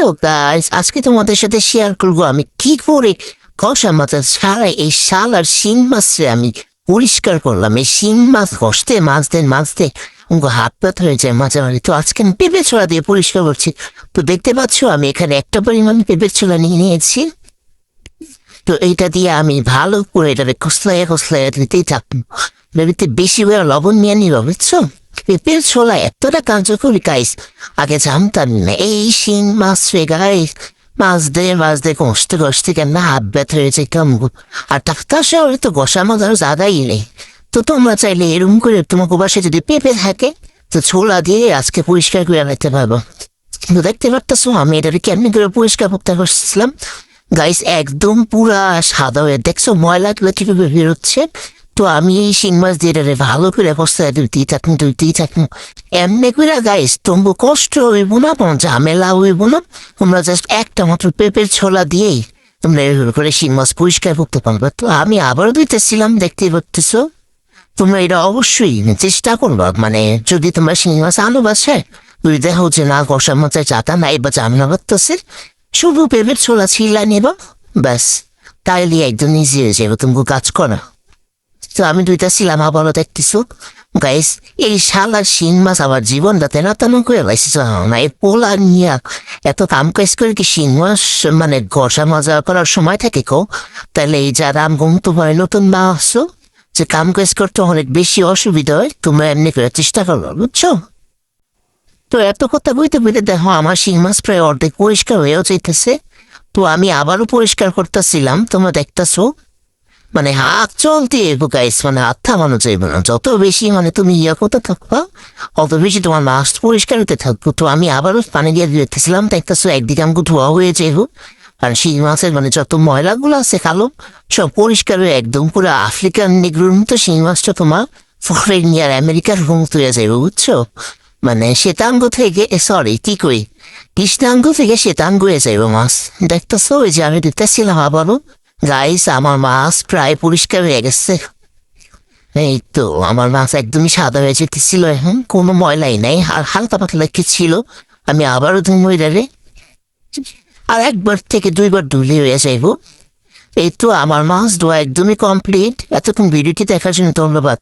Hello guys, আজকে তোমাদের সাথে শেয়ার করবো আমি কি করে কষা মাছের এই শালার শিং মাছরে আমি পরিষ্কার করলাম। এই শিং মাছ মাছতে হাত পাত হয়ে যায় মাঝে মাঝে। তো আজকে আমি পেঁপে ছোলা দিয়ে পরিষ্কার করছি। তো দেখতে পাচ্ছ আমি এখানে একটা পরিমাণ পেঁপে ছোলা নিয়ে নিয়েছি। তো এইটা দিয়ে আমি ভালো করে এটাকে খসলাইয়া দিতেই থাকবো। বেবিতে বেশি করে লবণ নিয়ে নিব, বুঝছো? পেঁপের ছোলা এতটা কার্যকরী গাইস, আগে জানতাম না। এই শিং মাছ রে গাইস, মাছ দিয়ে কষতে কেন হাত ব্যথা হয়েছে কেমন। আর ডাক্তার শহরে তো গোসা মজার জায়গাই নেই। তো তোমরা চাইলে এরকম করে তোমাকে বাসায় যদি পেঁপে থাকে তো ছোলা দিয়ে আজকে পরিষ্কার করে রাখতে পারবো। কিন্তু দেখতে পারতেছো আমি এটাকে কেমনি করে পরিষ্কার করতে করছিলাম গাইস, একদম পুরা সাদা হয়ে। দেখছো ময়লাগুলো কিভাবে বেরোচ্ছে? তো আমি এই শিং মাছ দিয়ে এটারে ভালো করে বস্তায় দুইতেই থাকুন। এমনি করে গাইস তোমার কষ্ট হইব না, কোনো ঝামেলা হইব না। তোমরা জাস্ট একটা মাত্র পেঁপের ছোলা দিয়েই তোমরা এভাবে করে শিং মাছ পরিষ্কার করতে পারবে। তো আমি আবারও দিতেছিলাম, দেখতে পারতেছো। তোমরা এটা অবশ্যই চেষ্টা করবো। মানে যদি তোমরা শিং মাছ আনো বাসায়, যদি দেখা হচ্ছে না কষা মাছের চাটা নাই বা ঝামেলা করতেছে, শুধু পেঁপের ছোলা ছিলা নেব, ব্যাস। তাইলে একদম ইজি হয়ে যাবে তোমাকে কাজ করা। তো আমি দুইটা ছিলাম, আবারও দেখতেছো গাইস, এই শালা শিং মাছ আবার জীবনটা তেনা করে লাইছে না। এই পোলা নিয়ে এত কাম কাজ করে কি শিং মাছ মানে ঘষা মাজা করার সময় থাকে কো? তাহলে এই যারা আমগম তোমার নতুন মা আসছো, যে কাম কাজ করতে অনেক বেশি অসুবিধা হয়, তোমরা এমনি করে চেষ্টা করো, বুঝছো? তো এত কথা বইতে দেখো আমার শিং মাছ প্রায় অর্ধেক পরিষ্কার হয়েও যাইতেছে। তো আমি আবারও পরিষ্কার করতেছিলাম, তোমরা দেখতেছো। মানে হাত চলতে গাইস, মানে হাত থামানো যাইবে না। যত বেশি মানে তুমি করতে থাকবা, অত বেশি তোমার মাছ পরিষ্কার হতে থাকবো। তো আমি আবারও পানি দিয়ে দিতেছিলাম, দেখতেছো একদিকে আমাকে ধোয়া হয়ে যাইব। আর শিং মাছের মানে যত ময়লাগুলো আছে কালো, সব পরিষ্কার হয়ে একদম পুরো আফ্রিকান নিগ্রোর মতো শিং মাছটা তোমার ফরেন আর আমেরিকার মতো হয়ে যাইব, বুঝছো? মানে শ্বেতাঙ্গ থেকে কৃষ্ণাঙ্গ থেকে শ্বেতাঙ্গ হয়ে যাইব মাছ। দেখতেছো ওই যে আমি দিতেছিলাম আবারও গাইস, আমার মাছ প্রায় পরিষ্কার হয়ে গেছে। এই তো আমার মাছ একদমই সাদা হয়ে যেতেছিল, এখন কোনো ময়লাই নাই, আর হালকা পাতলা কি ছিল। আমি আবারও ধুমো এটারে, আর একবার থেকে দুইবার ধুলে হয়ে যাইব। এই তো আমার মাছ ধোয়া একদমই কমপ্লিট। এতক্ষণ ভিডিওটি দেখার জন্য ধন্যবাদ।